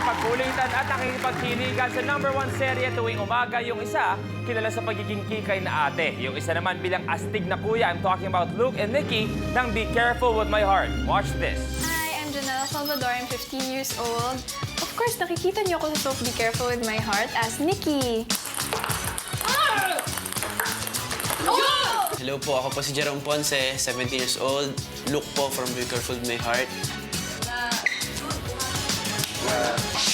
nakikipagkulitan at nakikipagkinigan sa #1 serye tuwing umaga. Yung isa, kilala sa pagiging kikay na ate. Yung isa naman bilang astig na kuya. I'm talking about Luke and Nikki ng Be Careful With My Heart. Watch this. Hi, I'm Janelle Salvador. I'm 15 years old. Of course, nakikita niyo ako sa soap Be Careful With My Heart as Nikki. Hello po, ako po si Jerome Ponce, 17 years old. Luke po from Be Careful With My Heart.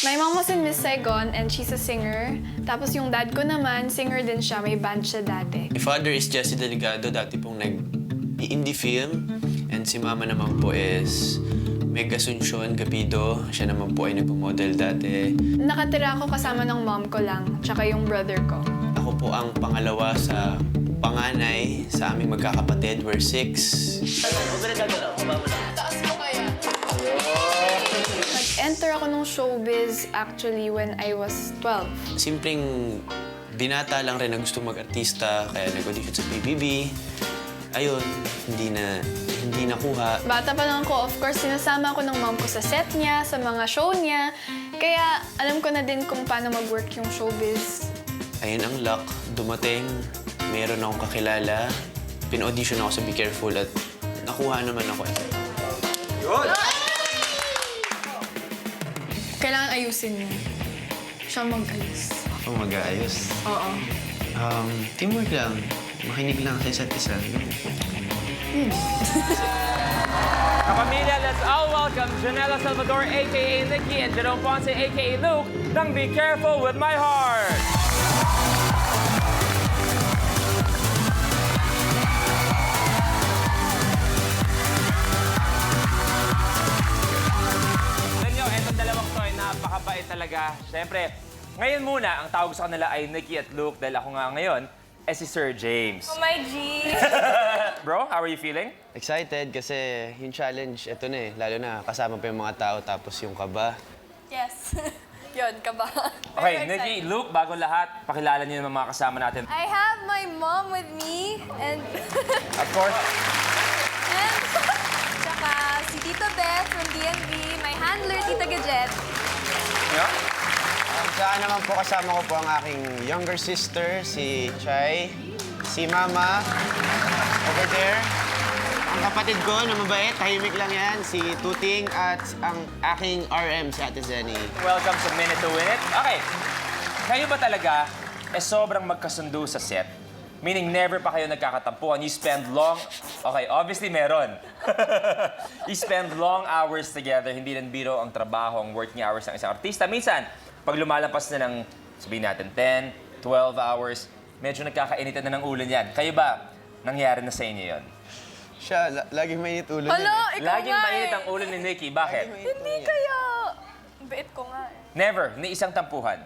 My mom was in Miss Saigon and she's a singer. Tapos yung dad ko naman, singer din siya. May band siya dati. My father is Jesse Delegado, dati pong nag-indie film. And si mama naman po is Meg Asuncion Gapido. Siya naman po ay nagpo-model dati. Nakatira ako kasama ng mom ko lang, tsaka yung brother ko. Ako po ang pangalawa sa panganay sa aming magkakapatid. We're 6. Nag-enter ako ng showbiz actually when I was 12. Simpleng binata lang rin na gusto mag-artista, kaya nag-audition sa PBB. Ayun, hindi nakuha. Bata pa lang ako, of course, sinasama ako ng mom ko sa set niya, sa mga show niya. Kaya alam ko na din kung paano mag-work yung showbiz. Ayun ang luck, dumating, meron akong kakilala, pin-audition ako sa Be Careful at nakuha naman ako. Kailangan ayusin mo. Siya mag-ayos. Ako mag-aayos. Oo. Teamwork lang. Makinig lang sa isa't isa. Kapamilya, let's all welcome Janela Salvador, a.k.a. Nikki, and Jerome Ponce, a.k.a. Luke, ng Be Careful With My Heart. Alam nyo, etong dalawang to ay napakabait talaga. Siyempre, ngayon muna, ang tawag sa kanila ay Nikki at Luke dahil ako nga ngayon, si Sir James. Oh my G! Bro, how are you feeling? Excited kasi yung challenge, eto na eh. Lalo na kasama pa yung mga tao tapos yung kaba. Yes. Yun, kaba. Okay, Nikki, Luke, bago lahat, pakilala niyo ng mga kasama natin. I have my mom with me and... Of course, and tsaka si Tita Beth from DNB, my handler, Tita Gadget. yeah? Saan naman po kasama ko po ang aking younger sister, si Chai, si Mama, over there. Ang kapatid ko na mabait, tahimik lang yan, si Tuting, at ang aking RM, si Ate Zenny. Welcome sa Minute to Win It. Okay, kayo ba talaga sobrang magkasundo sa set? Meaning never pa kayo nagkakatampuhan. You spend long... Okay, obviously meron. You spend long hours together. Hindi rin biro ang trabaho, ang working hours ng isang artista. Minsan, pag lumalampas na ng, sabihin natin, 10, 12 hours, medyo nagkakainitan na ng ulo niyan. Kayo ba, nangyari na sa inyo yun? Siya, laging mainit ulo Hala, niya. ikaw Laging nga mainit eh. ang ulo ni Nikki. Bakit? Hindi kaya. Bait ko nga eh. Never, ni isang tampuhan.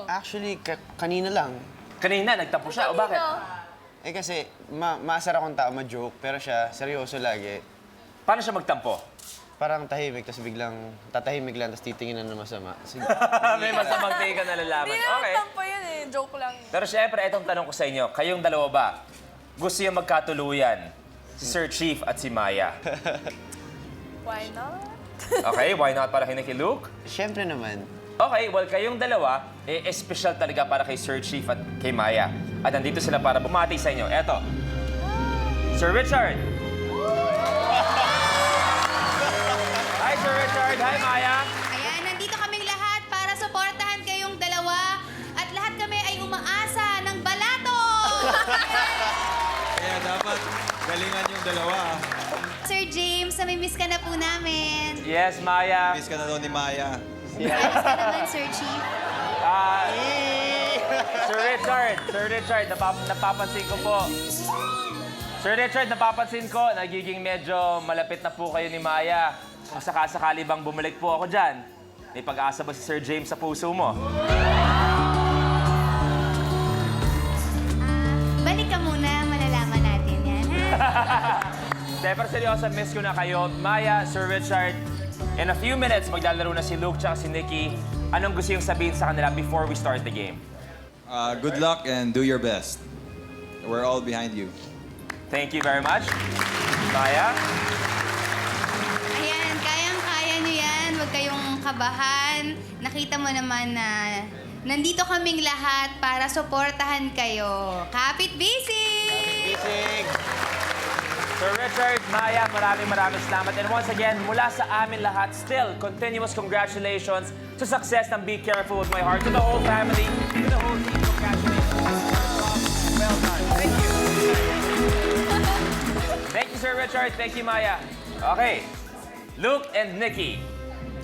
Actually, kanina lang. Kanina, nagtampo siya. O bakit? Eh kasi, maasar akong tao, ma-joke, pero siya, seryoso lagi. Paano siya magtampo? Parang tahimik, tapos biglang tatahimik lang, tapos titingin na masama. May masamang tingin ka nalalaman. Hindi Okay. naman tampo yun eh. Joke lang. Pero syempre, itong tanong ko sa inyo, kayong dalawa ba, gusto yung magkatuluyan? Si Sir Chief at si Maya. Why not? Okay, why not para kay Nikki Luke? Siyempre naman. Okay, well, kayong dalawa, special talaga para kay Sir Chief at kay Maya. At nandito sila para bumati sa inyo. Eto, Sir Richard. Hi, Sir Richard. Hi, Maya. Ayan, nandito kaming lahat para suportahan kayong dalawa at lahat kami ay umaasa ng balato! Kaya dapat galingan yung dalawa. Sir James, namimiss ka na po namin. Yes, Maya. Miss ka na daw ni Maya. Namimiss ka naman, Sir Chief. Sir Richard, napapansin ko po. Sir Richard, napapansin ko, nagiging medyo malapit na po kayo ni Maya. Kung sakasakali bang bumalik po ako dyan, may pag-asa ba si Sir James sa puso mo? Balik ka muna, malalaman natin yan, ha? Pero seryoso, miss ko na kayo. Maya, Sir Richard, in a few minutes, maglalaro na si Luke at si Nikki. Anong gusto yung sabihin sa kanila before we start the game? Good luck and do your best. We're all behind you. Thank you very much. Maya? Ayan, kayang-kaya nyo yan. Huwag kayong kinakabahan. Nakita mo naman na nandito kaming lahat para suportahan kayo. Kapit Bisig! Bisig! Sir Richard, Maya, maraming salamat. And once again, mula sa amin lahat, still, continuous congratulations sa success ng Be Careful With My Heart. To the whole family, to the whole team, congratulations. Well done. Thank you. Thank you, Sir Richard. Thank you, Maya. Okay, Luke and Nikki,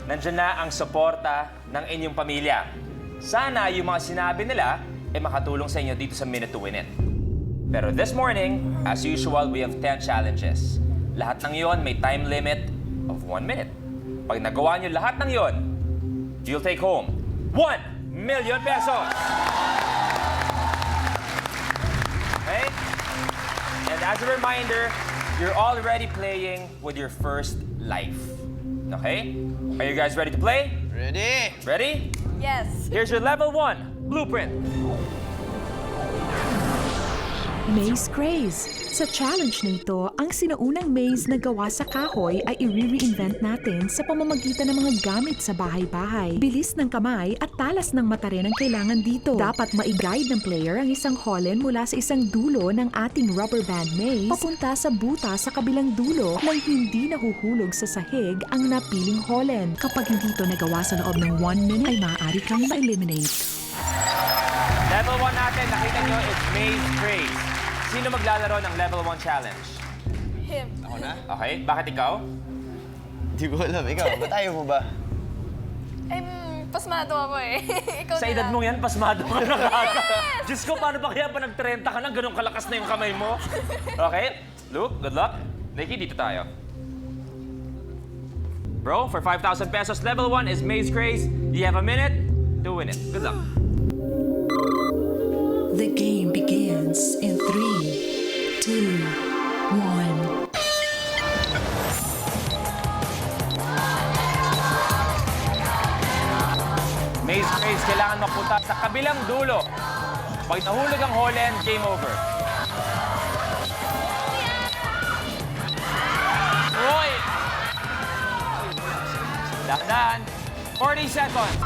nandiyan na ang suporta ng inyong pamilya. Sana yung mga sinabi nila ay makatulong sa inyo dito sa Minute to Win It. Pero this morning, as usual, we have 10 challenges. Lahat ng yon may time limit of 1 minute. Pag nagawa nyo lahat ng yon, you'll take home 1 million pesos! Okay? And as a reminder, you're already playing with your first life. Okay? Are you guys ready to play? Ready? Ready? Yes. Here's your level 1 blueprint. Maze Craze. Sa challenge na ito, ang sinaunang maze na gawa sa kahoy ay i-reinvent natin sa pamamagitan ng mga gamit sa bahay-bahay. Bilis ng kamay at talas ng mata rin ang kailangan dito. Dapat ma-guide ng player ang isang holen mula sa isang dulo ng ating rubber band maze papunta sa buta sa kabilang dulo nang hindi nahuhulog sa sahig ang napiling holen. Kapag hindi ito nagawa sa loob ng 1 minute, ay maaari kang ma-eliminate. Level 1 natin, nakita nyo, it's Maze Craze. Sino maglalaro ng level 1 challenge? Him. Ako na? Okay, bakit ikaw? Di ko alam. Ikaw, ba't ayaw mo ba? Ay, pasmado ako eh. Ikaw Sa edad mo yan, pasmado ka na kagad. Diyos ko, paano ba kaya pa nag-30 ka na, ganun kalakas na yung kamay mo? Okay, Luke, good luck. Nikki, dito tayo. Bro, for 5,000 pesos, level 1 is Maze Craze. You have a minute to win it. Good luck. The game begins in 3, 2, 1. Maze Craze, kailangan mapunta sa kabilang dulo. Pag nahulog ang holen, game over. Uy! Dahan-dahan. 40 seconds.